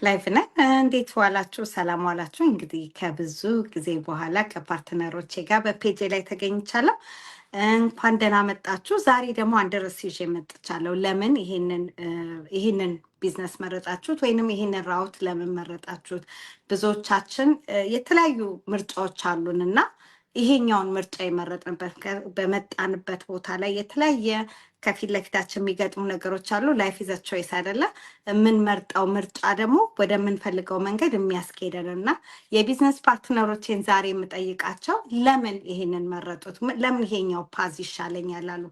ላይፍ ነን። እንዴት ዋላችሁ? ሰላም ዋላችሁ? እንግዲህ ከብዙ ጊዜ በኋላ ከፓርትነሮቼ ጋር በፔጅ ላይ ተገኝቻለሁ። እንኳን ደህና መጣችሁ። ዛሬ ደግሞ አንድ ርዕስ ይዤ መጥቻለሁ። ለምን ይሄንን ቢዝነስ መረጣችሁት ወይንም ይሄንን ራውት ለምን መረጣችሁት? ብዙዎቻችን የተለያዩ ምርጫዎች አሉን እና ይሄኛውን ምርጫ የመረጥንበት በመጣንበት ቦታ ላይ የተለያየ ከፊት ለፊታችን የሚገጥሙ ነገሮች አሉ። ላይፍ ኢዝ አ ቾይስ አይደለ? የምንመርጠው ምርጫ ደግሞ ወደምንፈልገው መንገድ የሚያስኬደን እና የቢዝነስ ፓርትነሮቼን ዛሬ የምጠይቃቸው ለምን ይሄንን መረጡት? ለምን ይሄኛው ፓዝ ይሻለኛል አሉ?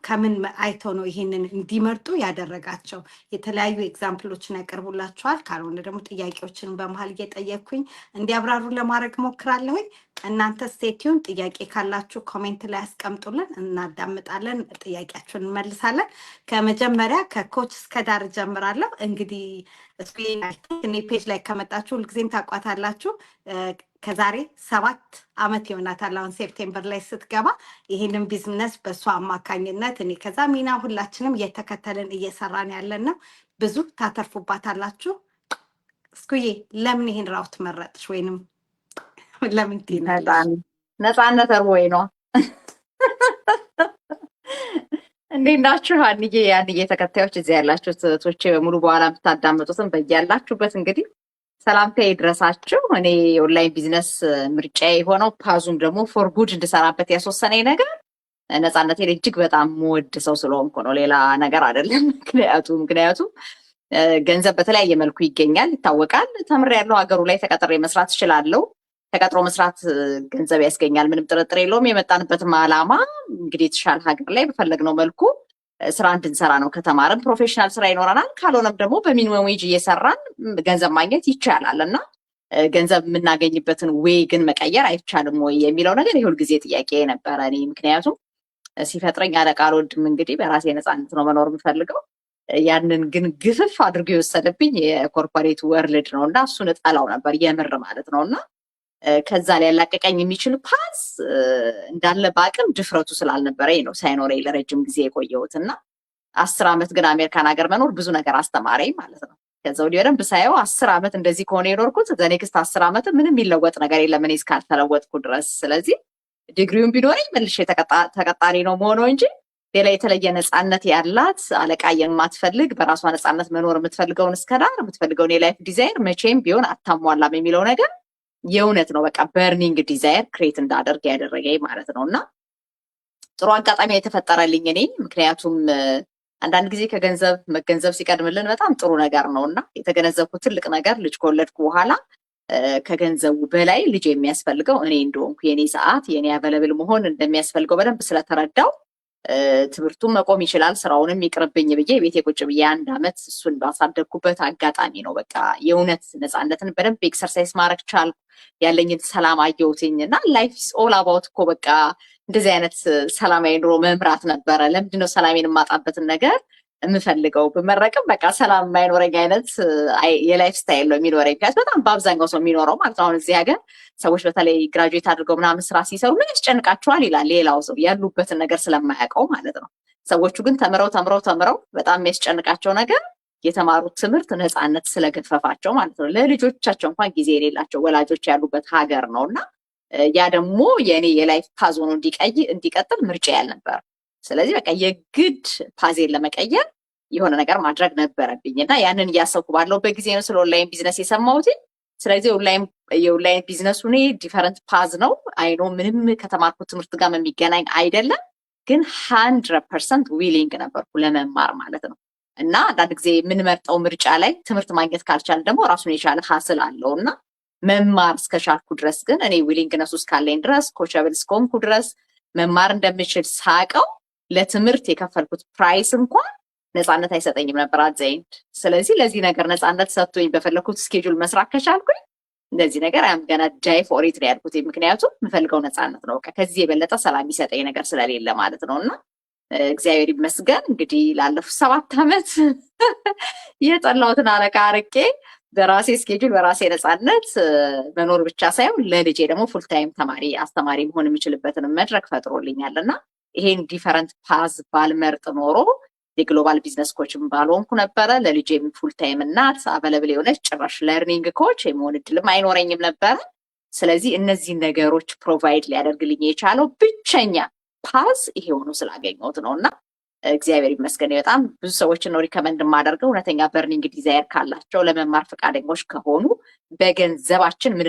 ከምን አይተው ነው ይሄንን እንዲመርጡ ያደረጋቸው? የተለያዩ ኤግዛምፕሎችን ያቀርቡላቸዋል። ካልሆነ ደግሞ ጥያቄዎችን በመሀል እየጠየቅኩኝ እንዲያብራሩ ለማድረግ ሞክራለሁኝ። እናንተ ስቴቲውን ጥያቄ ካላችሁ ኮሜንት ላይ ያስቀምጡልን፣ እናዳምጣለን፣ ጥያቄያችሁን እንመልሳለን። ከመጀመሪያ ከኮች እስከ ዳር ጀምራለሁ። እንግዲህ እኔ ፔጅ ላይ ከመጣችሁ ሁልጊዜም ታውቋታላችሁ። ከዛሬ 7 ዓመት ይሆናታል። አሁን ሴፕቴምበር ላይ ስትገባ ይህንን ቢዝነስ በእሱ አማካኝነት እኔ ከዛ ሚና ሁላችንም እየተከተልን እየሰራን ያለን ነው። ብዙ ታተርፉባታላችሁ። እስኩዬ ለምን ይሄን ራውት መረጥሽ? ወይንም ለምን ነፃነት ወይ ነው? እንዴት ናችሁ? አንዬ ተከታዮች እዚህ ያላችሁት እህቶቼ በሙሉ በኋላ የምታዳምጡትን በያላችሁበት እንግዲህ ሰላምታ ይድረሳችሁ። እኔ የኦንላይን ቢዝነስ ምርጫ የሆነው ፓዙም ደግሞ ፎር ጉድ እንድሰራበት ያስወሰነኝ ነገር ነፃነቴን እጅግ በጣም የምወድ ሰው ስለሆንኩ ነው። ሌላ ነገር አይደለም። ምክንያቱም ገንዘብ በተለያየ መልኩ ይገኛል፣ ይታወቃል። ተምሬያለሁ። ሀገሩ ላይ ተቀጥሬ መስራት እችላለሁ። ተቀጥሮ መስራት ገንዘብ ያስገኛል፣ ምንም ጥርጥር የለውም። የመጣንበትም ዓላማ እንግዲህ የተሻለ ሀገር ላይ በፈለግነው መልኩ ስራ እንድንሰራ ነው። ከተማርን ፕሮፌሽናል ስራ ይኖረናል። ካልሆነም ደግሞ በሚኒመም ዌጅ እየሰራን ገንዘብ ማግኘት ይቻላል እና ገንዘብ የምናገኝበትን ዌይ ግን መቀየር አይቻልም ወይ የሚለው ነገር የሁል ጊዜ ጥያቄ ነበረ። እኔ ምክንያቱም ሲፈጥረኝ አለቃ አልወድም። እንግዲህ በራሴ ነፃነት ነው መኖር የምፈልገው። ያንን ግን ግፍፍ አድርጎ የወሰደብኝ የኮርፖሬት ወርልድ ነው እና እሱን እጠላው ነበር የምር ማለት ነው እና ከዛ ላይ ያላቀቀኝ የሚችል ፓዝ እንዳለ በአቅም ድፍረቱ ስላልነበረኝ ነው ሳይኖረኝ ለረጅም ጊዜ የቆየሁት እና 10 ዓመት ግን አሜሪካን ሀገር መኖር ብዙ ነገር አስተማረኝ ማለት ነው። ከዛ ወዲህ በደንብ ሳየው 10 ዓመት እንደዚህ ከሆነ የኖርኩት ዘኔክስት 10 ዓመት ምንም የሚለወጥ ነገር የለም እኔ እስካልተለወጥኩ ድረስ። ስለዚህ ዲግሪውን ቢኖረኝ መልሼ ተቀጣሪ ነው መሆነው እንጂ ሌላ የተለየ ነፃነት ያላት አለቃ የማትፈልግ በራሷ ነፃነት መኖር የምትፈልገውን እስከዳር የምትፈልገውን የላይፍ ዲዛይር መቼም ቢሆን አታሟላም የሚለው ነገር የእውነት ነው። በቃ በርኒንግ ዲዛይር ክሬት እንዳደርግ ያደረገኝ ማለት ነው እና ጥሩ አጋጣሚ የተፈጠረልኝ እኔ ምክንያቱም አንዳንድ ጊዜ መገንዘብ ሲቀድምልን በጣም ጥሩ ነገር ነው እና የተገነዘብኩት ትልቅ ነገር ልጅ ከወለድኩ በኋላ ከገንዘቡ በላይ ልጅ የሚያስፈልገው እኔ እንደሆንኩ የኔ ሰዓት የኔ አቬለብል መሆን እንደሚያስፈልገው በደንብ ስለተረዳው ትምህርቱን መቆም ይችላል ስራውንም ይቅርብኝ ብዬ ቤቴ ቁጭ ብዬ 1 ዓመት እሱን ባሳደግኩበት አጋጣሚ ነው በቃ የእውነት ነፃነትን በደንብ ኤክሰርሳይዝ ማድረግ ቻልኩ። ያለኝን ሰላም አየሁትኝ እና ላይፍ ኢዝ ኦል አባውት እኮ በቃ እንደዚህ አይነት ሰላማዊ ኑሮ መምራት ነበረ። ለምንድነው ሰላሜን የማጣበትን ነገር የምፈልገው? ብመረቅም በቃ ሰላም የማይኖረኝ አይነት የላይፍ ስታይል ነው የሚኖረኝ። በጣም በአብዛኛው ሰው የሚኖረው ማለት ነው። አሁን እዚህ ሀገር ሰዎች በተለይ ግራጁዌት አድርገው ምናምን ስራ ሲሰሩ ምን ያስጨንቃቸዋል ይላል ሌላው ሰው ያሉበትን ነገር ስለማያውቀው ማለት ነው። ሰዎቹ ግን ተምረው በጣም የሚያስጨንቃቸው ነገር የተማሩት ትምህርት ነፃነት ስለገፈፋቸው ማለት ነው። ለልጆቻቸው እንኳን ጊዜ የሌላቸው ወላጆች ያሉበት ሀገር ነው እና ያ ደግሞ የእኔ የላይፍ ፓዝ ሆኖ እንዲቀጥል ምርጫ ያልነበር። ስለዚህ በቃ የግድ ፓዜን ለመቀየር የሆነ ነገር ማድረግ ነበረብኝ እና ያንን እያሰብኩ ባለውበት ጊዜ ነው ስለ ኦንላይን ቢዝነስ የሰማሁት። ስለዚህ የኦንላይን ቢዝነሱ እኔ ዲፈረንት ፓዝ ነው አይኖ ምንም ከተማርኩት ትምህርት ጋር የሚገናኝ አይደለም፣ ግን 100% ዊሊንግ ነበርኩ ለመማር ማለት ነው። እና አንዳንድ ጊዜ የምንመርጠው ምርጫ ላይ ትምህርት ማግኘት ካልቻለ ደግሞ ራሱን የቻለ ሀስል አለው እና መማር እስከቻልኩ ድረስ ግን እኔ ዊሊንግነሱ እስካለኝ ድረስ ኮቸብል እስከሆንኩ ድረስ መማር እንደምችል ሳቀው ለትምህርት የከፈልኩት ፕራይስ እንኳን ነፃነት አይሰጠኝም ነበር አዘይንድ። ስለዚህ ለዚህ ነገር ነፃነት ሰጥቶኝ በፈለኩት ስኬጁል መስራት ከቻልኩኝ እንደዚህ ነገር አም ገና ዳይ ፎር ኢት ነው ያልኩት። ምክንያቱም የምፈልገው ነፃነት ነው። ከዚህ የበለጠ ሰላም የሚሰጠኝ ነገር ስለሌለ ማለት ነው እና እግዚአብሔር ይመስገን እንግዲህ ላለፉት 7 ዓመት የጠላሁትን አለቃ አርቄ በራሴ ስኬጁል በራሴ ነፃነት መኖር ብቻ ሳይሆን ለልጄ ደግሞ ፉል ታይም አስተማሪ መሆን የሚችልበትን መድረክ ፈጥሮልኛል እና ይሄን ዲፈረንት ፓዝ ባልመርጥ ኖሮ የግሎባል ቢዝነስ ኮችም ባልሆንኩ ነበረ። ለልጄም ፉል ታይም እናት አበለብል የሆነች ጭራሽ ለርኒንግ ኮች የመሆን እድልም አይኖረኝም ነበረ። ስለዚህ እነዚህን ነገሮች ፕሮቫይድ ሊያደርግልኝ የቻለው ብቸኛ ፓዝ ይሄ ሆኖ ስላገኘሁት ነው። እና እግዚአብሔር ይመስገን በጣም ብዙ ሰዎችን ነው ሪከመንድ የማደርገው። እውነተኛ በርኒንግ ዲዛይር ካላቸው ለመማር ፈቃደኞች ከሆኑ በገንዘባችን ምን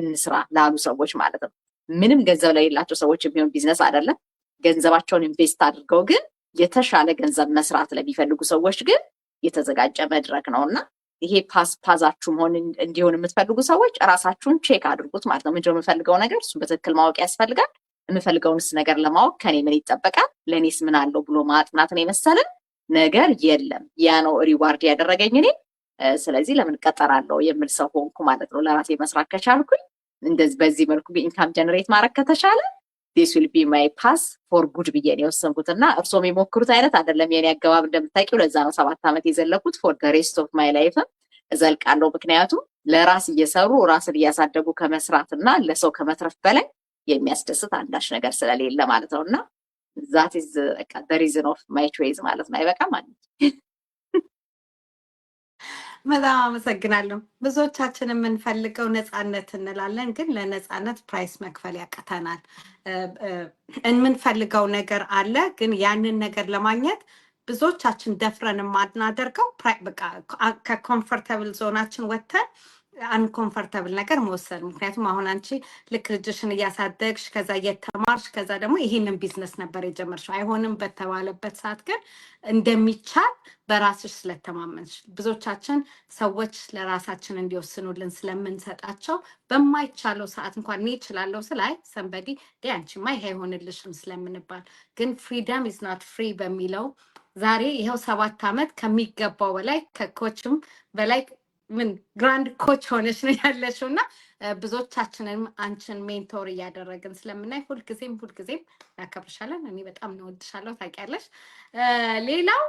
እንስራ ላሉ ሰዎች ማለት ነው። ምንም ገንዘብ ለሌላቸው ሰዎች የሚሆን ቢዝነስ አይደለም። ገንዘባቸውን ኢንቨስት አድርገው ግን የተሻለ ገንዘብ መስራት ለሚፈልጉ ሰዎች ግን የተዘጋጀ መድረክ ነው እና ይሄ ፓዛችሁ መሆን እንዲሆን የምትፈልጉ ሰዎች እራሳችሁን ቼክ አድርጉት ማለት ነው። ምንድነው የምፈልገው ነገር እሱን በትክክል ማወቅ ያስፈልጋል። የምፈልገውንስ ነገር ለማወቅ ከኔ ምን ይጠበቃል፣ ለእኔስ ምን አለው ብሎ ማጥናትን የመሰለ ነገር የለም። ያ ነው ሪዋርድ ያደረገኝ እኔ። ስለዚህ ለምን ቀጠራለሁ የምል ሰው ሆንኩ ማለት ነው። ለራሴ መስራት ከቻልኩኝ እንደዚህ በዚህ መልኩ ኢንካም ጀነሬት ማድረግ ከተቻለ this will be my path for good ብዬ ነው የወሰንኩት። እና እርሶም የሞክሩት አይነት አይደለም የኔ አገባብ እንደምታውቂው። ለዛ ነው 7 ዓመት የዘለኩት። for the rest of my life እዘልቃለሁ። ምክንያቱም ለራስ እየሰሩ ራስን እያሳደጉ ከመስራትና ለሰው ከመትረፍ በላይ የሚያስደስት አንዳች ነገር ስለሌለ ማለት ነው። እና that is the reason of my choice ማለት ነው። አይበቃም ማለት በጣም አመሰግናለሁ። ብዙዎቻችን የምንፈልገው ነፃነት እንላለን፣ ግን ለነፃነት ፕራይስ መክፈል ያቅተናል። የምንፈልገው ነገር አለ፣ ግን ያንን ነገር ለማግኘት ብዙዎቻችን ደፍረን የማናደርገው በቃ ከኮምፎርታብል ዞናችን ወጥተን አንኮምፎርታብል ነገር መወሰን። ምክንያቱም አሁን አንቺ ልክ ልጅሽን እያሳደግሽ ከዛ እየተማርሽ ከዛ ደግሞ ይሄንን ቢዝነስ ነበር የጀመርሽው። አይሆንም በተባለበት ሰዓት ግን እንደሚቻል በራስሽ ስለተማመንሽ፣ ብዙዎቻችን ሰዎች ለራሳችን እንዲወስኑልን ስለምንሰጣቸው በማይቻለው ሰዓት እንኳን እኔ እችላለሁ ስላይ ሰንበዲ አንቺማ ይሄ አይሆንልሽም ስለምንባል፣ ግን ፍሪደም ኢዝ ናት ፍሪ በሚለው ዛሬ ይኸው 7 ዓመት ከሚገባው በላይ ከኮችም በላይ ምን ግራንድ ኮች ሆነሽ ነው ያለሽው። እና ብዙዎቻችንም አንቺን ሜንቶር እያደረግን ስለምናይ ሁልጊዜም እናከብርሻለን። እኔ በጣም እንወድሻለሁ ታውቂያለሽ። ሌላው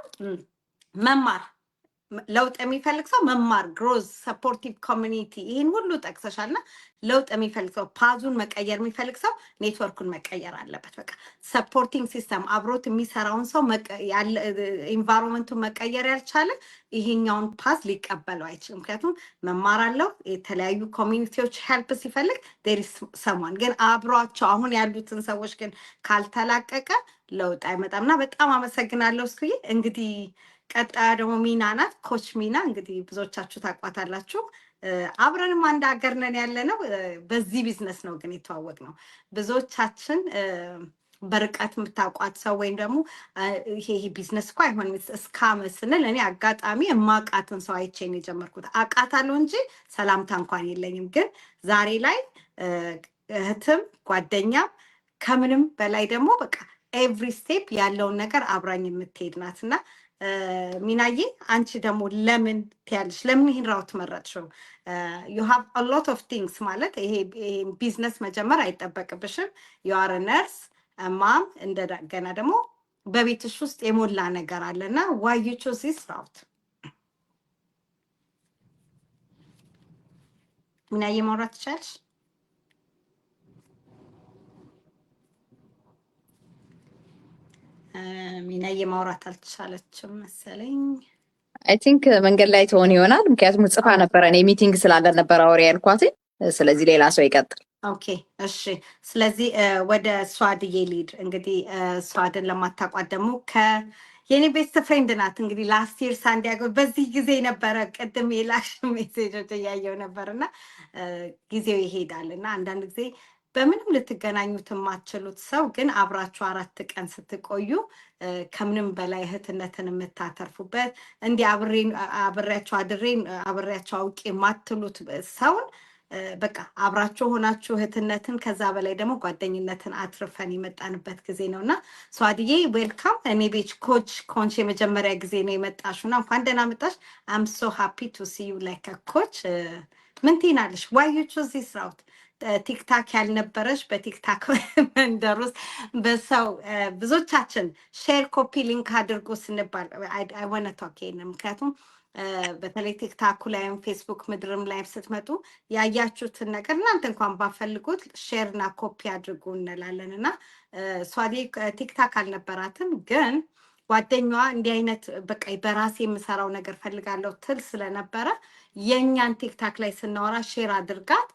መማር ለውጥ የሚፈልግ ሰው መማር፣ ግሮዝ፣ ሰፖርቲቭ ኮሚኒቲ ይህን ሁሉ ጠቅሰሻል። እና ለውጥ የሚፈልግ ሰው ፓዙን መቀየር የሚፈልግ ሰው ኔትወርኩን መቀየር አለበት። በቃ ሰፖርቲንግ ሲስተም አብሮት የሚሰራውን ሰው ኢንቫይሮንመንቱን መቀየር ያልቻለ ይሄኛውን ፓዝ ሊቀበለው አይችልም። ምክንያቱም መማር አለው። የተለያዩ ኮሚኒቲዎች ሄልፕ ሲፈልግ ዴሪስ ሰሟን ግን አብሯቸው አሁን ያሉትን ሰዎች ግን ካልተላቀቀ ለውጥ አይመጣም። እና በጣም አመሰግናለሁ እስኩዬ። እንግዲህ ቀጣያ ደግሞ ሚና ናት፣ ኮች ሚና። እንግዲህ ብዙዎቻችሁ ታውቋታላችሁ። አብረንም አንድ ሀገር ነን ያለ ነው። በዚህ ቢዝነስ ነው ግን የተዋወቅ ነው። ብዙዎቻችን በርቀት የምታውቋት ሰው ወይም ደግሞ ይሄ ቢዝነስ እኮ አይሆንም እስካም ስንል እኔ አጋጣሚ የማውቃትን ሰው አይቼ ነው የጀመርኩት። አውቃታለሁ እንጂ ሰላምታ እንኳን የለኝም። ግን ዛሬ ላይ እህትም ጓደኛም ከምንም በላይ ደግሞ በቃ ኤቭሪ ስቴፕ ያለውን ነገር አብራኝ የምትሄድ ናት። እና ሚናዬ አንቺ ደግሞ ለምን ትያለሽ? ለምን ይህን ራውት መረጥሽው? ዩ ሃቭ አ ሎት ኦፍ ቲንግስ ማለት ይሄ ቢዝነስ መጀመር አይጠበቅብሽም። ዩ አር ነርስ ማም፣ እንደገና ደግሞ በቤትሽ ውስጥ የሞላ ነገር አለ እና ዋይ ዩ ቾዝ ዚስ ራውት? ሚናዬ ማውራት ትችያለሽ? ሚናዬ ማውራት አልቻለችም መሰለኝ። አይ ቲንክ መንገድ ላይ ትሆን ይሆናል። ምክንያቱም ጽፋ ነበረ እኔ ሚቲንግ ስላለን ነበር አውሪ ያልኳት። ስለዚህ ሌላ ሰው ይቀጥል። ኦኬ እሺ። ስለዚህ ወደ ሷድዬ ሊድ። እንግዲህ ሷድን ለማታውቋት ደግሞ የኔ ቤስት ፍሬንድ ናት። እንግዲህ ላስት ይር ሳንዲያጎ በዚህ ጊዜ ነበረ ቅድም የላሽ ሜሴጆች እያየው ነበር እና ጊዜው ይሄዳል እና አንዳንድ ጊዜ በምንም ልትገናኙት የማትችሉት ሰው ግን አብራችሁ 4 ቀን ስትቆዩ ከምንም በላይ እህትነትን የምታተርፉበት እንዲህ አብሬያቸው አድሬን አብሬያቸው አውቄ የማትሉት ሰውን በቃ አብራችሁ ሆናችሁ እህትነትን ከዛ በላይ ደግሞ ጓደኝነትን አትርፈን የመጣንበት ጊዜ ነው እና ሷድዬ ዌልካም። እኔ ቤች ኮች ኮንች የመጀመሪያ ጊዜ ነው የመጣሽው እና እንኳን ደህና መጣሽ። አም ሶ ሃፒ ቱ ሲ ዩ ላይክ ኮች። ምን ትይናለሽ? ዋይ ዩ ቾዝ ዚስ ራውት? ቲክታክ ያልነበረሽ በቲክታክ መንደር ውስጥ በሰው ብዙዎቻችን ሼር ኮፒ ሊንክ አድርጎ ስንባል አይ ዋና ቶክ ይሄንን ምክንያቱም በተለይ ቲክታኩ ላይም ፌስቡክ ምድርም ላይም ስትመጡ ያያችሁትን ነገር እናንተ እንኳን ባፈልጉት ሼር እና ኮፒ አድርጉ እንላለን እና ሷዲ ቲክታክ አልነበራትም ግን ጓደኛዋ እንዲህ አይነት በቃ በራሴ የምሰራው ነገር ፈልጋለሁ ትል ስለነበረ የእኛን ቲክታክ ላይ ስናወራ ሼር አድርጋት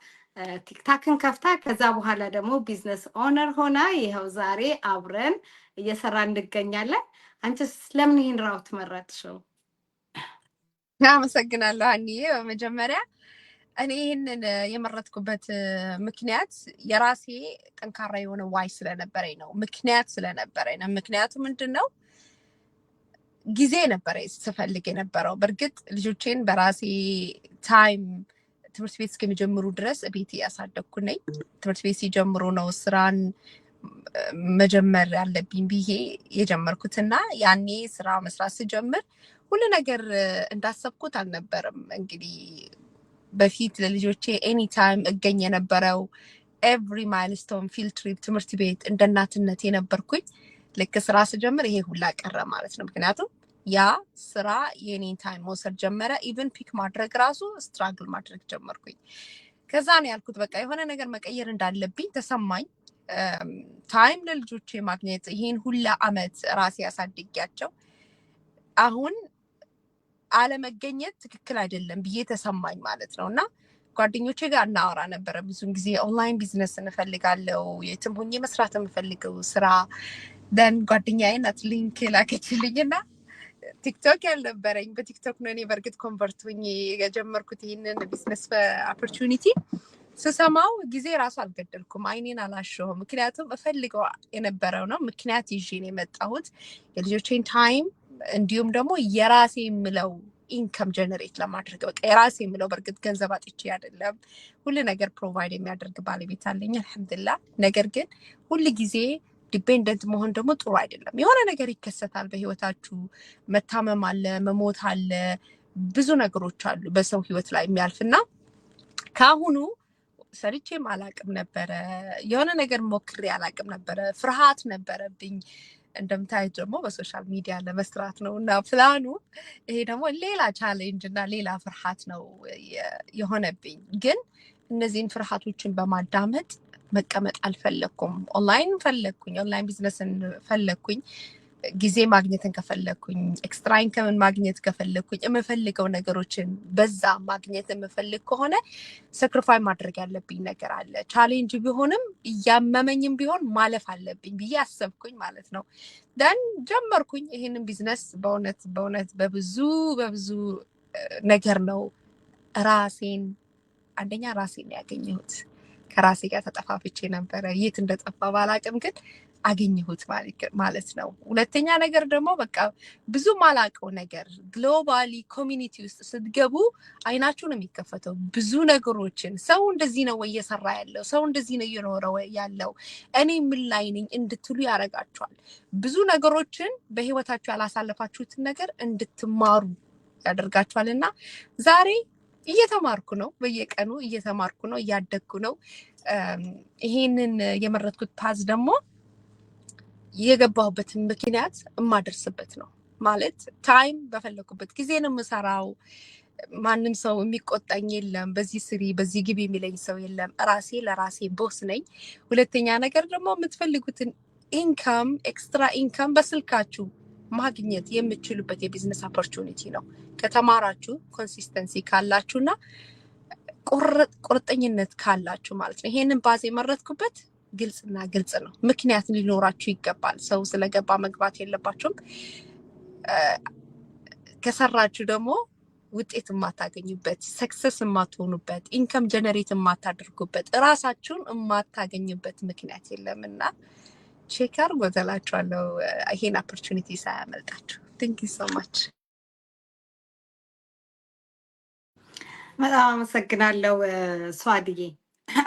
ቲክታክን ከፍታ ከዛ በኋላ ደግሞ ቢዝነስ ኦነር ሆና ይኸው ዛሬ አብረን እየሰራ እንገኛለን። አንቺስ ለምን ይህን ራውት መረጥሽው? አመሰግናለሁ ሀኒዬ። በመጀመሪያ እኔ ይህንን የመረጥኩበት ምክንያት የራሴ ጠንካራ የሆነ ዋይ ስለነበረኝ ነው። ምክንያት ስለነበረኝ ነው። ምክንያቱ ምንድን ነው? ጊዜ ነበረ ስፈልግ የነበረው። በእርግጥ ልጆቼን በራሴ ታይም ትምህርት ቤት እስከሚጀምሩ ድረስ ቤት ያሳደግኩ ነኝ። ትምህርት ቤት ሲጀምሩ ነው ስራን መጀመር ያለብኝ ብዬ የጀመርኩትና ያኔ ስራ መስራት ስጀምር ሁሉ ነገር እንዳሰብኩት አልነበረም። እንግዲህ በፊት ለልጆቼ ኤኒ ታይም እገኝ የነበረው ኤቭሪ ማይልስቶን ፊልድ ትሪፕ ትምህርት ቤት እንደ እናትነት የነበርኩኝ። ልክ ስራ ስጀምር ይሄ ሁላ ቀረ ማለት ነው። ምክንያቱም ያ ስራ የኔን ታይም መውሰድ ጀመረ። ኢቨን ፒክ ማድረግ ራሱ ስትራግል ማድረግ ጀመርኩኝ። ከዛ ነው ያልኩት በቃ የሆነ ነገር መቀየር እንዳለብኝ ተሰማኝ። ታይም ለልጆቼ ማግኘት ይሄን ሁላ አመት ራሴ ያሳድጊያቸው አሁን አለመገኘት ትክክል አይደለም ብዬ ተሰማኝ ማለት ነው። እና ጓደኞቼ ጋር እናወራ ነበረ ብዙን ጊዜ ኦንላይን ቢዝነስ እንፈልጋለው፣ የትም ሆኜ መስራት የምፈልገው ስራ። ደን ጓደኛዬ ናት ሊንክ ላከችልኝና ቲክቶክ ያልነበረኝ በቲክቶክ ነው እኔ በእርግጥ ኮንቨርት ሆኜ የጀመርኩት ይህንን ቢዝነስ ኦፖርቹኒቲ። ስሰማው ጊዜ ራሱ አልገደልኩም፣ አይኔን አላሸሁም። ምክንያቱም እፈልገው የነበረው ነው። ምክንያት ይዤ ነው የመጣሁት የልጆቼን ታይም እንዲሁም ደግሞ የራሴ የምለው ኢንከም ጀነሬት ለማድረግ በቃ የራሴ የምለው በእርግጥ ገንዘብ አጥቼ አይደለም፣ ሁሉ ነገር ፕሮቫይድ የሚያደርግ ባለቤት አለኝ አልሐምዱሊላህ። ነገር ግን ሁሉ ጊዜ ዲፔንደንት መሆን ደግሞ ጥሩ አይደለም። የሆነ ነገር ይከሰታል በህይወታችሁ፣ መታመም አለ፣ መሞት አለ፣ ብዙ ነገሮች አሉ በሰው ህይወት ላይ የሚያልፍና ከአሁኑ ሰርቼም አላቅም ነበረ፣ የሆነ ነገር ሞክሬ አላቅም ነበረ፣ ፍርሃት ነበረብኝ። እንደምታዩት ደግሞ በሶሻል ሚዲያ ለመስራት ነው እና ፕላኑ። ይሄ ደግሞ ሌላ ቻሌንጅ እና ሌላ ፍርሃት ነው የሆነብኝ። ግን እነዚህን ፍርሃቶችን በማዳመጥ መቀመጥ አልፈለኩም። ኦንላይን ፈለግኩኝ፣ ኦንላይን ቢዝነስን ፈለግኩኝ። ጊዜ ማግኘትን ከፈለግኩኝ፣ ኤክስትራ ኢንከምን ማግኘት ከፈለግኩኝ፣ የምፈልገው ነገሮችን በዛ ማግኘት የምፈልግ ከሆነ ሰክሪፋይ ማድረግ ያለብኝ ነገር አለ። ቻሌንጅ ቢሆንም እያመመኝም ቢሆን ማለፍ አለብኝ ብዬ አሰብኩኝ ማለት ነው። ደን ጀመርኩኝ ይህንን ቢዝነስ። በእውነት በብዙ ነገር ነው ራሴን አንደኛ ራሴን ያገኘሁት። ከራሴ ጋር ተጠፋፍቼ ነበረ። የት እንደጠፋ ባላቅም ግን አገኘሁት ማለት ነው። ሁለተኛ ነገር ደግሞ በቃ ብዙ ማላቀው ነገር ግሎባሊ ኮሚኒቲ ውስጥ ስትገቡ አይናችሁ ነው የሚከፈተው። ብዙ ነገሮችን ሰው እንደዚህ ነው ወይ እየሰራ ያለው፣ ሰው እንደዚህ ነው እየኖረው ያለው፣ እኔ ምን ላይ ነኝ እንድትሉ ያደርጋችኋል። ብዙ ነገሮችን በህይወታችሁ ያላሳለፋችሁትን ነገር እንድትማሩ ያደርጋችኋል። እና ዛሬ እየተማርኩ ነው፣ በየቀኑ እየተማርኩ ነው፣ እያደግኩ ነው። ይሄንን የመረጥኩት ፓዝ ደግሞ የገባሁበትን ምክንያት የማደርስበት ነው ማለት ታይም በፈለኩበት ጊዜ ነው የምሰራው። ማንም ሰው የሚቆጣኝ የለም፣ በዚህ ስሪ በዚህ ግቢ የሚለኝ ሰው የለም። ራሴ ለራሴ ቦስ ነኝ። ሁለተኛ ነገር ደግሞ የምትፈልጉትን ኢንካም ኤክስትራ ኢንካም በስልካችሁ ማግኘት የምትችሉበት የቢዝነስ ኦፖርቹኒቲ ነው ከተማራችሁ፣ ኮንሲስተንሲ ካላችሁና ቁርጠኝነት ካላችሁ ማለት ነው። ይሄንን ባዝ የመረጥኩበት ግልጽ ነው። ምክንያት ሊኖራችሁ ይገባል። ሰው ስለገባ መግባት የለባችሁም። ከሰራችሁ ደግሞ ውጤት የማታገኙበት፣ ሰክሰስ የማትሆኑበት፣ ኢንከም ጀነሬት የማታደርጉበት፣ እራሳችሁን የማታገኙበት ምክንያት የለምና ቼክ አድርጉ እላችኋለሁ። ይሄን ኦፖርቹኒቲ ሳያመልጣችሁ። ቴንክ ዩ ሶ ማች። በጣም አመሰግናለሁ ሷድዬ።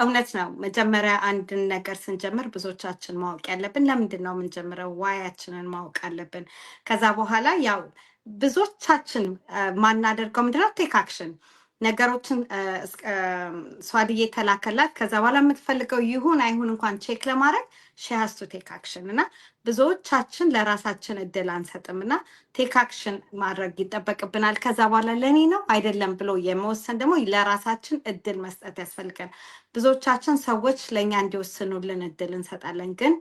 እውነት ነው። መጀመሪያ አንድን ነገር ስንጀምር ብዙዎቻችን ማወቅ ያለብን ለምንድን ነው የምንጀምረው፣ ዋያችንን ማወቅ አለብን። ከዛ በኋላ ያው ብዙዎቻችን ማናደርገው ምንድነው ቴክ አክሽን ነገሮችን ሷድዬ ተላከላት። ከዛ በኋላ የምትፈልገው ይሁን አይሁን እንኳን ቼክ ለማድረግ ሺሃስ ቱ ቴክ አክሽን እና ብዙዎቻችን ለራሳችን እድል አንሰጥም እና ቴክ አክሽን ማድረግ ይጠበቅብናል። ከዛ በኋላ ለእኔ ነው አይደለም ብሎ የመወሰን ደግሞ ለራሳችን እድል መስጠት ያስፈልጋል። ብዙዎቻችን ሰዎች ለእኛ እንዲወስኑልን እድል እንሰጣለን፣ ግን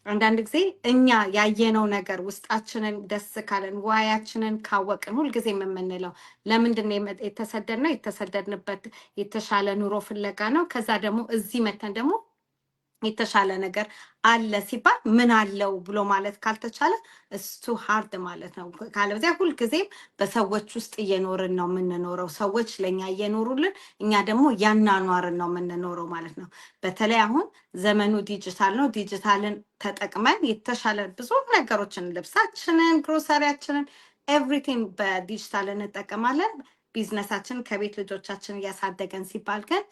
አንዳንድ ጊዜ እኛ ያየነው ነገር ውስጣችንን ደስ ካለን ዋያችንን ካወቅን ሁልጊዜ የምንለው ለምንድን ነው የተሰደድነው? የተሰደድንበት የተሻለ ኑሮ ፍለጋ ነው። ከዛ ደግሞ እዚህ መተን ደግሞ የተሻለ ነገር አለ ሲባል ምን አለው ብሎ ማለት ካልተቻለ እስቱ ሃርድ ማለት ነው። ካለበዚያ ሁልጊዜም በሰዎች ውስጥ እየኖርን ነው የምንኖረው። ሰዎች ለእኛ እየኖሩልን፣ እኛ ደግሞ ያናኗርን ነው የምንኖረው ማለት ነው። በተለይ አሁን ዘመኑ ዲጂታል ነው። ዲጂታልን ተጠቅመን የተሻለ ብዙ ነገሮችን ልብሳችንን፣ ግሮሰሪያችንን ኤቭሪቲንግ በዲጂታል እንጠቀማለን። ቢዝነሳችን ከቤት ልጆቻችን እያሳደገን ሲባል ግን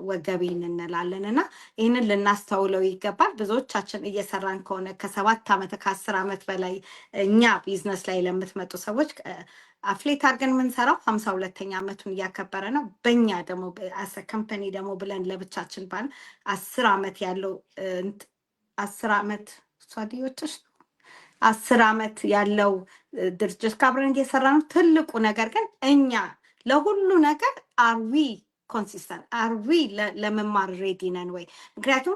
ወገቤን እንላለን እና ይህንን ልናስተውለው ይገባል። ብዙዎቻችን እየሰራን ከሆነ ከ7 ዓመት ከ10 ዓመት በላይ እኛ ቢዝነስ ላይ ለምትመጡ ሰዎች አፍሌት አድርገን የምንሰራው 52ኛ ዓመቱን እያከበረ ነው። በእኛ ደግሞ አሰ ከምፐኒ ደግሞ ብለን ለብቻችን ባል 10 ዓመት ያለው 10 ዓመት ሷዲዮችሽ 10 ዓመት ያለው ድርጅት ካብረን እየሰራ ነው። ትልቁ ነገር ግን እኛ ለሁሉ ነገር አርዊ ኮንሲስተንት አርዊ ለመማር ሬዲ ነን ወይ? ምክንያቱም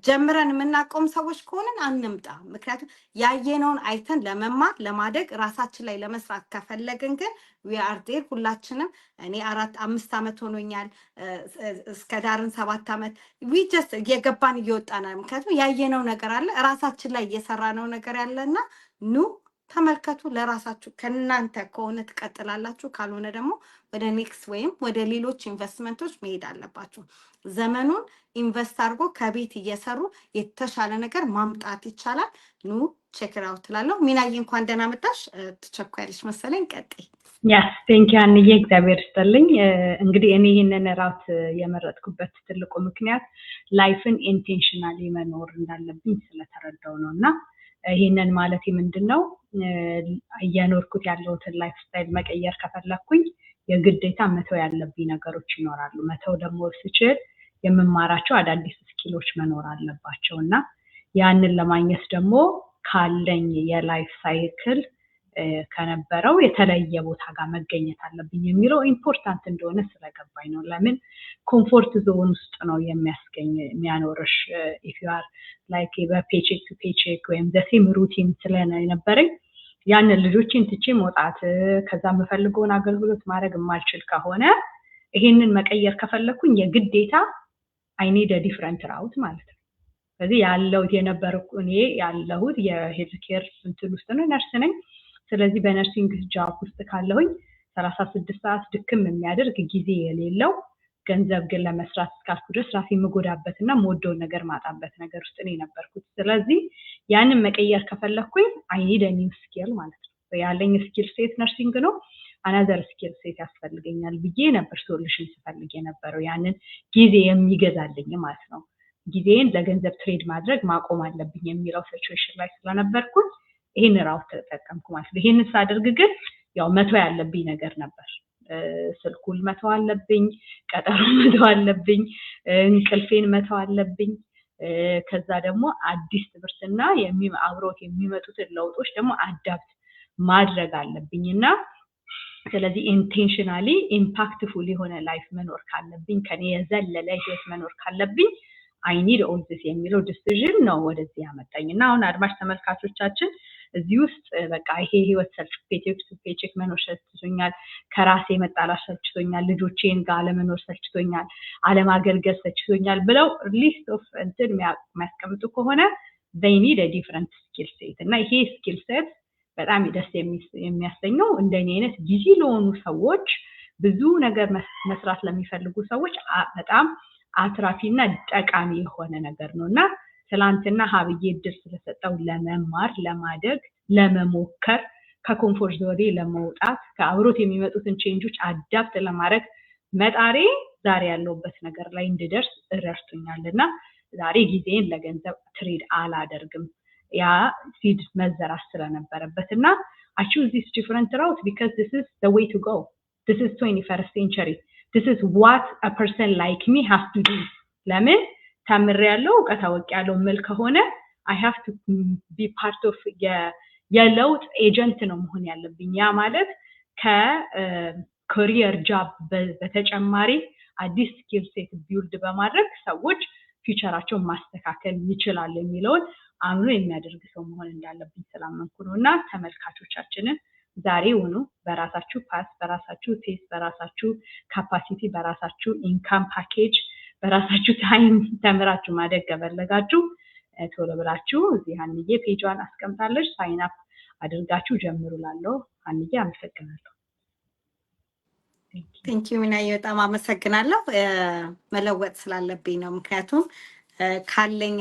ጀምረን የምናቆም ሰዎች ከሆንን አንምጣ። ምክንያቱም ያየነውን አይተን ለመማር ለማደግ ራሳችን ላይ ለመስራት ከፈለግን ግን ዊአር ዴር ሁላችንም። እኔ 4-5 ዓመት ሆኖኛል። እስከ ዳርን 7 ዓመት ዊጀስት እየገባን እየወጣን። ምክንያቱም ያየነው ነገር አለ፣ ራሳችን ላይ እየሰራነው ነገር ያለና ኑ ተመልከቱ። ለራሳችሁ ከእናንተ ከሆነ ትቀጥላላችሁ፣ ካልሆነ ደግሞ ወደ ኔክስት ወይም ወደ ሌሎች ኢንቨስትመንቶች መሄድ አለባችሁ። ዘመኑን ኢንቨስት አድርጎ ከቤት እየሰሩ የተሻለ ነገር ማምጣት ይቻላል። ኑ ቼክ አውት ትላለሁ። ሚናዬ እንኳን ደህና መጣሽ። ትቸኩያለሽ መሰለኝ። ቀጥይ። ያስ ቴንክ ዩ አንዬ፣ እግዚአብሔር ይስጥልኝ። እንግዲህ እኔ ይህንን ራውት የመረጥኩበት ትልቁ ምክንያት ላይፍን ኢንቴንሽናሊ መኖር እንዳለብኝ ስለተረዳው ነው። እና ይህንን ማለት ምንድነው እየኖርኩት ያለሁትን ላይፍ ስታይል መቀየር ከፈለኩኝ የግዴታ መተው ያለብኝ ነገሮች ይኖራሉ። መተው ደግሞ ስችል የምማራቸው አዳዲስ ስኪሎች መኖር አለባቸው እና ያንን ለማግኘት ደግሞ ካለኝ የላይፍ ሳይክል ከነበረው የተለየ ቦታ ጋር መገኘት አለብኝ የሚለው ኢምፖርታንት እንደሆነ ስለገባኝ ነው። ለምን ኮምፎርት ዞን ውስጥ ነው የሚያኖርሽ። ኢፍ ዩ አር ላይክ በፔቼክ ቱ ፔቼክ ወይም ዘሴም ሩቲን ስለነበረኝ ያንን ልጆችን ትቼ መውጣት ከዛ የምፈልገውን አገልግሎት ማድረግ የማልችል ከሆነ ይሄንን መቀየር ከፈለኩኝ የግዴታ አይ ኒድ አ ዲፍረንት ራውት ማለት ነው። ስለዚህ እኔ ያለሁት የሄልዝ ኬር እንትን ውስጥ ነው፣ ነርስ ነኝ። ስለዚህ በነርሲንግ ጃብ ውስጥ ካለሁኝ 36 ሰዓት ድክም የሚያደርግ ጊዜ የሌለው ገንዘብ ግን ለመስራት እስካልኩ ድረስ ራሴ የምጎዳበትና የምወደውን ነገር ማጣበት ነገር ውስጥ ነው የነበርኩት። ስለዚህ ያንን መቀየር ከፈለኩኝ አይ ኒድ አ ኒው ስኪል ማለት ነው። ያለኝ ስኪል ሴት ነርሲንግ ነው፣ አናዘር ስኪል ሴት ያስፈልገኛል ብዬ ነበር ሶሉሽን ስፈልግ የነበረው፣ ያንን ጊዜ የሚገዛልኝ ማለት ነው። ጊዜን ለገንዘብ ትሬድ ማድረግ ማቆም አለብኝ የሚለው ሲቹዌሽን ላይ ስለነበርኩኝ ይሄን ራውት ተጠቀምኩ ማለት ነው። ይሄን ሳደርግ ግን ያው መተው ያለብኝ ነገር ነበር። ስልኩን መተው አለብኝ፣ ቀጠሮ መተው አለብኝ፣ እንቅልፌን መተው አለብኝ። ከዛ ደግሞ አዲስ ትምህርትና አብሮት የሚመጡትን ለውጦች ደግሞ አዳፕት ማድረግ አለብኝና ስለዚህ ኢንቴንሽናሊ ኢምፓክትፉል የሆነ ላይፍ መኖር ካለብኝ ከኔ የዘለለ ህይወት መኖር ካለብኝ አይ ኒድ ኦል ዚስ የሚለው ዲሲዥን ነው ወደዚህ ያመጣኝና አሁን አድማጭ ተመልካቾቻችን እዚህ ውስጥ በቃ ይሄ ህይወት ፔቼክ መኖር ሰልችቶኛል፣ ከራሴ መጣላት ሰልችቶኛል፣ ልጆቼን ጋር ለመኖር ሰልችቶኛል፣ አለማገልገል ሰልችቶኛል ብለው ሊስት ኦፍ እንትን የሚያስቀምጡ ከሆነ they need a different skill set እና ይሄ ስኪል ሴት በጣም ደስ የሚያሰኘው እንደኔ አይነት ቢዚ ለሆኑ ሰዎች ብዙ ነገር መስራት ለሚፈልጉ ሰዎች በጣም አትራፊና ጠቃሚ የሆነ ነገር ነውና ትላንትና ሀብዬ እድል ስለሰጠው ለመማር ለማደግ ለመሞከር ከኮምፎርት ዞኔ ለመውጣት ከአብሮት የሚመጡትን ቼንጆች አዳፕት ለማድረግ መጣሬ ዛሬ ያለውበት ነገር ላይ እንድደርስ ረድቶኛልና ዛሬ ጊዜን ለገንዘብ ትሬድ አላደርግም። ያ ሲድ መዘራት ስለነበረበትና I choose this different route because this is the way to go. This is 21st century. This is what a person like me has to do. ለምን ተምሬያለሁ ቀታወቂያለሁ ምን ከሆነ I have to be part of የለውጥ ኤጀንት ነው መሆን ያለብኝ። ያ ማለት ከካሪየር ጃብ በተጨማሪ አዲስ ስኪል ሴት ቢልድ በማድረግ ሰዎች ፊውቸራቸውን ማስተካከል ይችላሉ የሚለውን አምኖ የሚያደርግ ሰው መሆን እንዳለብኝ ስላመንኩ ነው። እና ተመልካቾቻችንን ዛሬውኑ በራሳችሁ ፓስ፣ በራሳችሁ ቴስት፣ በራሳችሁ ካፓሲቲ፣ በራሳችሁ ኢንካም ፓኬጅ፣ በራሳችሁ ታይም ተምራችሁ ማደግ ከፈለጋችሁ ቶሎ ብላችሁ እዚህ ሀንዬ ፔጇን አስቀምጣለች፣ ሳይን አፕ አድርጋችሁ ጀምሩ። ላለው ሀንዬ አመሰግናለሁ። ቴንክ ዩ ሚናዬ፣ በጣም አመሰግናለሁ። መለወጥ ስላለብኝ ነው። ምክንያቱም ካለኝ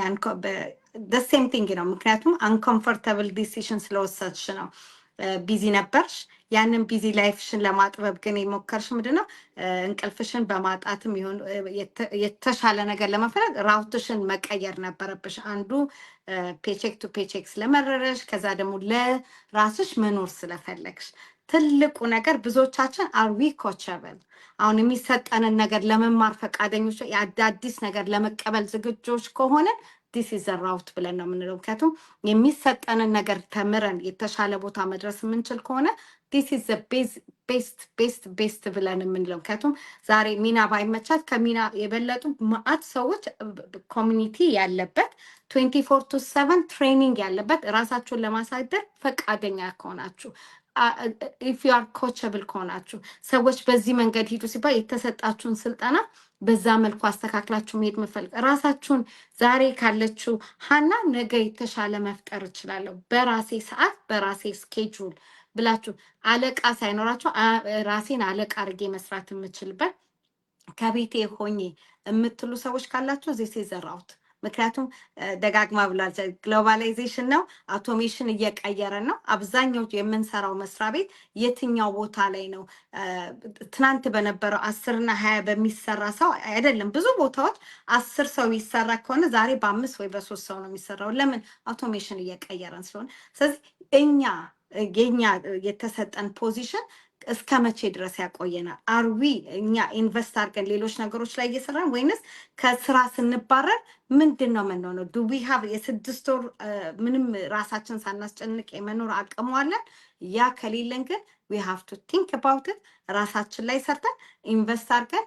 ሴም ቲንግ ነው። ምክንያቱም አንኮምፎርታብል ዲሲሽን ስለወሰድሽ ነው። ቢዚ ነበርሽ። ያንን ቢዚ ላይፍሽን ለማጥበብ ግን የሞከርሽ ምንድነው? እንቅልፍሽን በማጣትም ይሁን የተሻለ ነገር ለመፈለግ ራውትሽን መቀየር ነበረብሽ። አንዱ ፔቼክ ቱ ፔቼክ ስለመረረሽ፣ ከዛ ደግሞ ለራስሽ መኖር ስለፈለግሽ። ትልቁ ነገር ብዙዎቻችን አርዊ ኮቸብል አሁን የሚሰጠንን ነገር ለመማር ፈቃደኞች፣ የአዳዲስ ነገር ለመቀበል ዝግጆች ከሆነ ዲስ ኢዝ ራውት ብለን ነው የምንለው። ምክንያቱም የሚሰጠንን ነገር ተምረን የተሻለ ቦታ መድረስ የምንችል ከሆነ ዲስ ኢዝ ቤስት ብለን የምንለው። ምክንያቱም ዛሬ ሚና ባይመቻት ከሚና የበለጡ ማአት ሰዎች ኮሚኒቲ ያለበት 24/7 ትሬኒንግ ያለበት ራሳችሁን ለማሳደግ ፈቃደኛ ከሆናችሁ ኢፍ ዩ አር ኮቸብል ከሆናችሁ ሰዎች በዚህ መንገድ ሂዱ ሲባል የተሰጣችሁን ስልጠና በዛ መልኩ አስተካክላችሁ መሄድ መፈልግ ራሳችሁን ዛሬ ካለችው ሀና ነገ የተሻለ መፍጠር እችላለሁ በራሴ ሰዓት በራሴ ስኬጁል ብላችሁ አለቃ ሳይኖራችሁ ራሴን አለቃ አድርጌ መስራት የምችልበት ከቤቴ ሆኜ የምትሉ ሰዎች ካላችሁ እዚህ ሲዘራውት። ምክንያቱም ደጋግማ ብሏል፣ ግሎባላይዜሽን ነው፣ አውቶሜሽን እየቀየረን ነው። አብዛኛው የምንሰራው መስሪያ ቤት የትኛው ቦታ ላይ ነው? ትናንት በነበረው 10 እና 20 በሚሰራ ሰው አይደለም። ብዙ ቦታዎች 10 ሰው ይሰራ ከሆነ ዛሬ በ5 ወይ በ3 ሰው ነው የሚሰራው። ለምን? አውቶሜሽን እየቀየረን ስለሆነ። ስለዚህ የኛ የተሰጠን ፖዚሽን እስከ መቼ ድረስ ያቆየናል? አርዊ እኛ ኢንቨስት አድርገን ሌሎች ነገሮች ላይ እየሰራን ወይንስ ከስራ ስንባረር ምንድን ነው የምንሆነው? ዱ ዊ ሃቭ የ6 ወር ምንም ራሳችን ሳናስጨንቅ የመኖር አቅሙ አለን? ያ ከሌለን ግን ዊ ሃቭ ቱ ቲንክ አባውት ኢት። ራሳችን ላይ ሰርተን ኢንቨስት አድርገን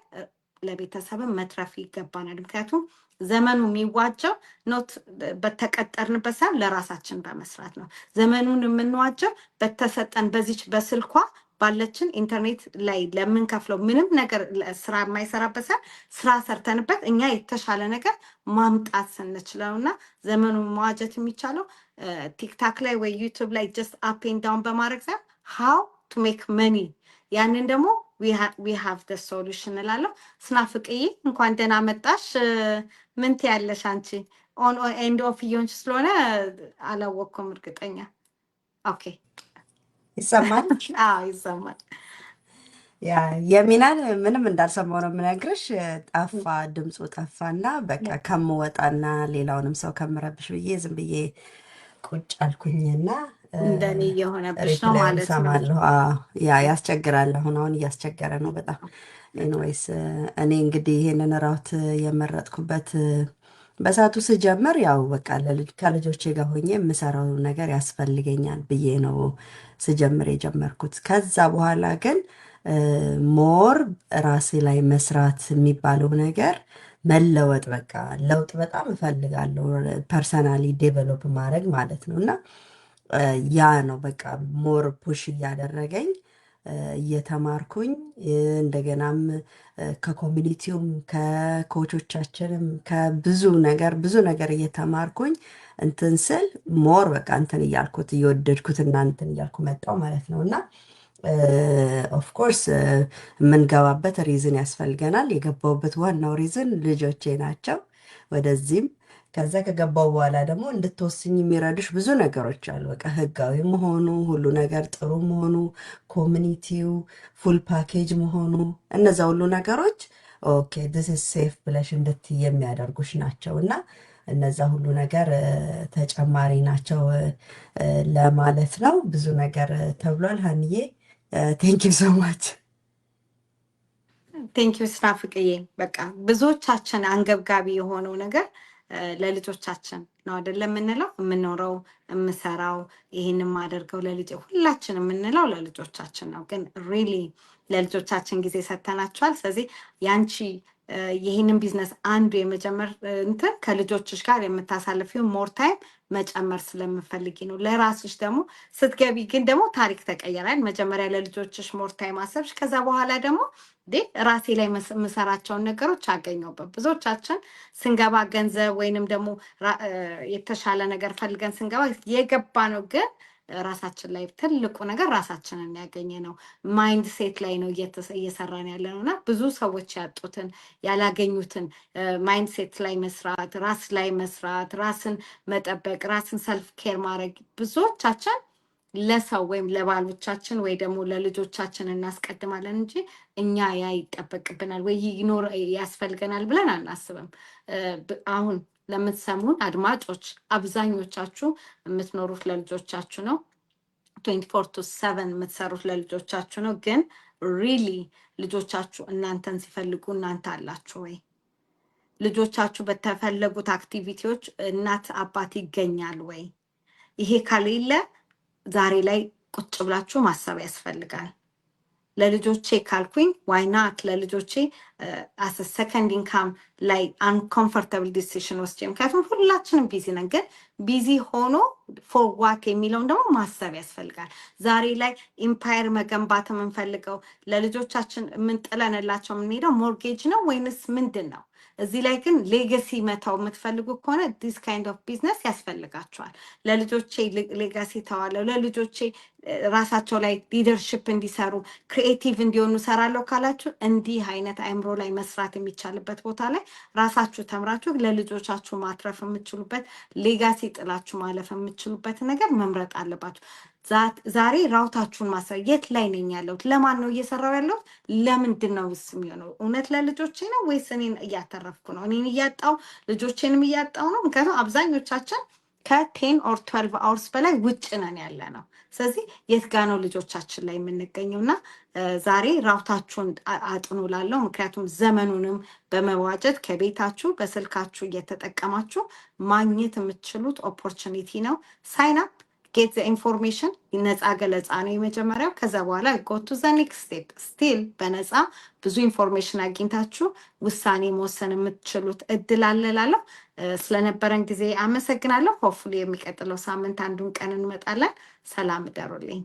ለቤተሰብን መትረፍ ይገባናል። ምክንያቱም ዘመኑ የሚዋጀው ኖት በተቀጠርንበት ሳይሆን ለራሳችን በመስራት ነው። ዘመኑን የምንዋጀው በተሰጠን በዚች በስልኳ ባለችን ኢንተርኔት ላይ ለምንከፍለው ምንም ነገር ስራ የማይሰራበት ሳይሆን ስራ ሰርተንበት እኛ የተሻለ ነገር ማምጣት ስንችለው እና ዘመኑን መዋጀት የሚቻለው ቲክታክ ላይ ወይ ዩቱብ ላይ ጀስት አፕ ኤንድ ዳውን በማድረግ ሳይሆን ሃው ቱ ሜክ መኒ። ያንን ደግሞ ዊ ሃቭ ደ ሶሉሽን እላለሁ። ስናፍቅዬ እንኳን ደህና መጣሽ። ምን ትያለሽ አንቺ? ኦን ኤንድ ኦፍ እየሆንሽ ስለሆነ አላወቅኩም እርግጠኛ። ኦኬ ይሰማል? አዎ ይሰማል። ያ የሚናን ምንም እንዳልሰማው ነው የምነግርሽ። ጠፋ፣ ድምፁ ጠፋና በቃ ከምወጣና ሌላውንም ሰው ከምረብሽ ብዬ ዝም ብዬ ቁጭ አልኩኝና እንደኔ እየሆነብሽ ነው ሪፕላይውን ማለት ነው። እሰማለሁ። ያ ያስቸግራል። አሁን እያስቸገረ ነው በጣም። ኤኒዌይስ እኔ እንግዲህ ይሄንን ራውት የመረጥኩበት በሰዓቱ ስጀምር ያው በቃ ከልጆቼ ጋር ሆኜ የምሰራው ነገር ያስፈልገኛል ብዬ ነው ስጀምር የጀመርኩት። ከዛ በኋላ ግን ሞር ራሴ ላይ መስራት የሚባለው ነገር መለወጥ፣ በቃ ለውጥ በጣም እፈልጋለሁ፣ ፐርሰናሊ ዴቨሎፕ ማድረግ ማለት ነው። እና ያ ነው በቃ ሞር ፑሽ እያደረገኝ እየተማርኩኝ እንደገናም ከኮሚኒቲውም ከኮቾቻችንም ብዙ ነገር እየተማርኩኝ እንትን ስል ሞር በቃ እንትን እያልኩት እየወደድኩት እና እንትን እያልኩ መጣው ማለት ነው። እና ኦፍኮርስ የምንገባበት ሪዝን ያስፈልገናል። የገባውበት ዋናው ሪዝን ልጆቼ ናቸው። ወደዚህም ከዛ ከገባው በኋላ ደግሞ እንድትወስኝ የሚረዱሽ ብዙ ነገሮች አሉ። በቃ ህጋዊ መሆኑ፣ ሁሉ ነገር ጥሩ መሆኑ፣ ኮሚኒቲው ፉል ፓኬጅ መሆኑ፣ እነዛ ሁሉ ነገሮች ኦኬ ዲስ ኢዝ ሴፍ ብለሽ እንድትይ የሚያደርጉሽ ናቸው። እና እነዛ ሁሉ ነገር ተጨማሪ ናቸው ለማለት ነው። ብዙ ነገር ተብሏል። ሀንዬ ቴንኪው ሶ ማች። ቴንኪዩ ስናፍቅዬ። በቃ ብዙዎቻችን አንገብጋቢ የሆነው ነገር ለልጆቻችን ነው አይደለም የምንለው፣ የምኖረው የምሰራው ይህን የማደርገው ለልጅ ሁላችን የምንለው ለልጆቻችን ነው። ግን ሪሊ ለልጆቻችን ጊዜ ሰተናቸዋል። ስለዚህ ያንቺ ይህንን ቢዝነስ አንዱ የመጀመር እንትን ከልጆችሽ ጋር የምታሳልፊው ሞር ታይም መጨመር ስለምፈልጊ ነው። ለራስሽ ደግሞ ስትገቢ ግን ደግሞ ታሪክ ተቀየራል። መጀመሪያ ለልጆችሽ ሞር ታይም አሰብሽ፣ ከዛ በኋላ ደግሞ ራሴ ላይ የምሰራቸውን ነገሮች አገኘሁበት። ብዙዎቻችን ስንገባ ገንዘብ ወይንም ደግሞ የተሻለ ነገር ፈልገን ስንገባ የገባ ነው ግን ራሳችን ላይ ትልቁ ነገር ራሳችንን ያገኘ ነው። ማይንድ ሴት ላይ ነው እየሰራን ያለ ነው እና ብዙ ሰዎች ያጡትን ያላገኙትን ማይንድ ሴት ላይ መስራት፣ ራስ ላይ መስራት፣ ራስን መጠበቅ፣ ራስን ሰልፍ ኬር ማድረግ ብዙዎቻችን ለሰው ወይም ለባሎቻችን ወይ ደግሞ ለልጆቻችን እናስቀድማለን እንጂ እኛ ያ ይጠበቅብናል ወይ ይኖር ያስፈልገናል ብለን አናስብም። አሁን ለምትሰሙን አድማጮች አብዛኞቻችሁ የምትኖሩት ለልጆቻችሁ ነው። 24/7 የምትሰሩት ለልጆቻችሁ ነው። ግን ሪሊ ልጆቻችሁ እናንተን ሲፈልጉ እናንተ አላችሁ ወይ? ልጆቻችሁ በተፈለጉት አክቲቪቲዎች እናት አባት ይገኛል ወይ? ይሄ ከሌለ ዛሬ ላይ ቁጭ ብላችሁ ማሰብ ያስፈልጋል። ለልጆቼ ካልኩኝ ዋይናት ለልጆቼ አስ ሰከንድ ኢንካም ላይ አንኮምፎርታብል ዲሲሽን ወስጄ፣ ምክንያቱም ሁላችንም ቢዚ ነን፣ ግን ቢዚ ሆኖ ፎር ዋት የሚለውን ደግሞ ማሰብ ያስፈልጋል። ዛሬ ላይ ኢምፓየር መገንባት የምንፈልገው ለልጆቻችን የምንጥለንላቸው የምንሄደው ሞርጌጅ ነው ወይንስ ምንድን ነው? እዚህ ላይ ግን ሌጋሲ መተው የምትፈልጉ ከሆነ ዲስ ካይንድ ኦፍ ቢዝነስ ያስፈልጋቸዋል። ለልጆቼ ሌጋሲ ተዋለው፣ ለልጆቼ ራሳቸው ላይ ሊደርሽፕ እንዲሰሩ ክሪኤቲቭ እንዲሆኑ ሰራለሁ ካላችሁ እንዲህ አይነት አእምሮ ላይ መስራት የሚቻልበት ቦታ ላይ ራሳችሁ ተምራችሁ ለልጆቻችሁ ማትረፍ የምትችሉበት ሌጋሲ ጥላችሁ ማለፍ የምትችሉበት ነገር መምረጥ አለባችሁ። ዛሬ ራውታችሁን ማሰብ፣ የት ላይ ነኝ ያለሁት? ለማን ነው እየሰራው ያለሁት? ለምንድን ነው ስ የሚሆነው? እውነት ለልጆቼ ነው ወይስ እኔን እያተረፍኩ ነው? እኔን እያጣው ልጆቼንም እያጣው ነው። ምክንያቱም አብዛኞቻችን ከ10 or 12 hours በላይ ውጭ ነን ያለ ነው። ስለዚህ የት ጋ ነው ልጆቻችን ላይ የምንገኘው? እና ዛሬ ራውታችሁን አጥኑ ላለው፣ ምክንያቱም ዘመኑንም በመዋጀት ከቤታችሁ በስልካችሁ እየተጠቀማችሁ ማግኘት የምትችሉት ኦፖርቹኒቲ ነው። ሳይን አፕ ጌት ዘ ኢንፎርሜሽን። ነፃ ገለጻ ነው የመጀመሪያው። ከዛ በኋላ ጎቱ ዘ ኔክስት ስቴፕ ስቲል በነፃ ብዙ ኢንፎርሜሽን አግኝታችሁ ውሳኔ መወሰን የምትችሉት እድል አለ እላለሁ። ስለነበረን ጊዜ አመሰግናለሁ። ሆፕፉሊ የሚቀጥለው ሳምንት አንዱን ቀን እንመጣለን። ሰላም እደሩልኝ።